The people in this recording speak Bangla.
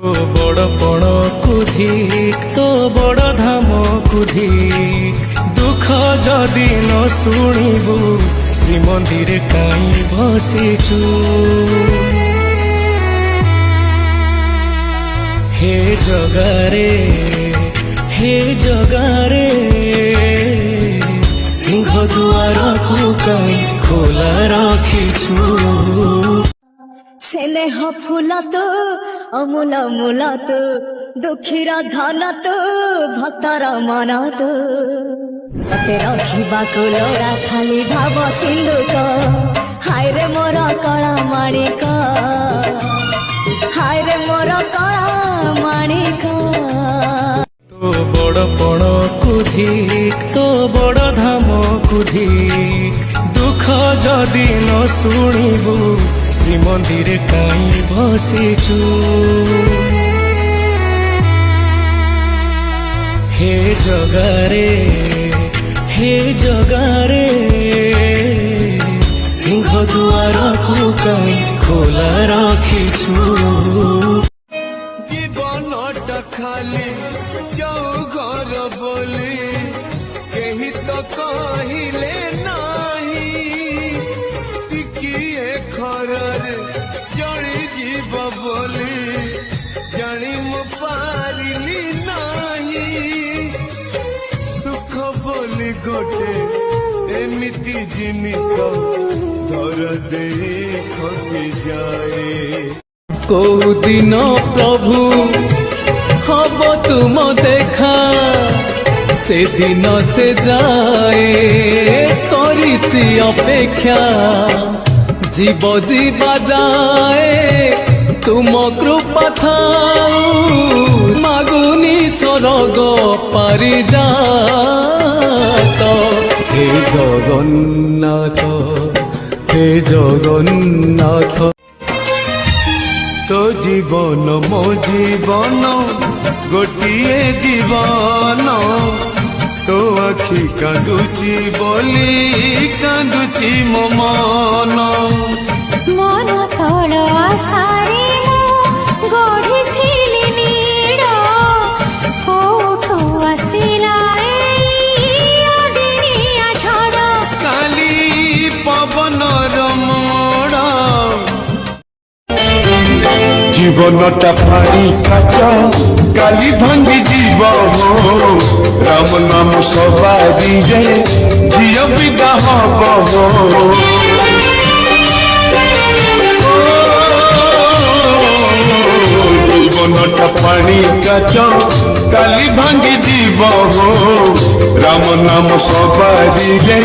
বড় পণ কুধিক তো বড় ধাম কুধিক দুঃখ যদি ন শুণিবু শ্রীমন্দিরে কাই বসিছু হে জগারে সিংহ দুয়ারকু কাই খোলা রাখিছু স্নেহ ফুল তো অমূল মূল তো দুঃখীর ধন তো ভক্তর মন তো মতে রখিবাকু লোড়া খালি ভাব সিন্ধুক হায় রে মোর কলা মাণিক হায় রে মোর কলা মাণিক তো বড় পণ কুধিক তো বড় ধাম কুধিক দুঃখ যদি ন শুণিবু শ্রীমন্দিরে কাই বসিছু হে জগারে সিংহ দুয়ারকু কাই খোলা রাখিছু জীবনটা খালি যাও ঘর বলি কেহি তো কহিলে নাহি ଟିକିଏ ଖରାରେ ଜଳି ଯିବ ବୋଲି ଜାଣି ମୁଁ ପାରିଲି ନାହିଁ ସୁଖ ବୋଲି ଗୋଟେ ଏମିତି ଜିନିଷ ଧର ଦେଇ ଖସିଯାଏ କୋଉ ଦିନ ପ୍ରଭୁ ହବ ତୁମ ଦେଖା সেদিন সে যায় করিছি অপেক্ষা জীব জীবা যায় তুম কৃপা থাও মাগুনি স্বর্গ পারি যাত হে জগন্নাথ তো জীবন মো জীবন গোটিয়ে জীবন তো আখি কাঁদুচি বলি কাঁদুচি মো মন মন তଳ আশারে গঢ়িছিলি নীড় কোঠু আসিলা এই অদিনিয়া ঝড় কালি পবনর মোড় জীবনটা পানি কাচ কালি ভাঙ্গি জীব রাম নাম সবারি রে ঝিও বিদা হব জীবনটা পানি কাচ কালি ভাঙ্গি জীব রাম নাম সবারি রে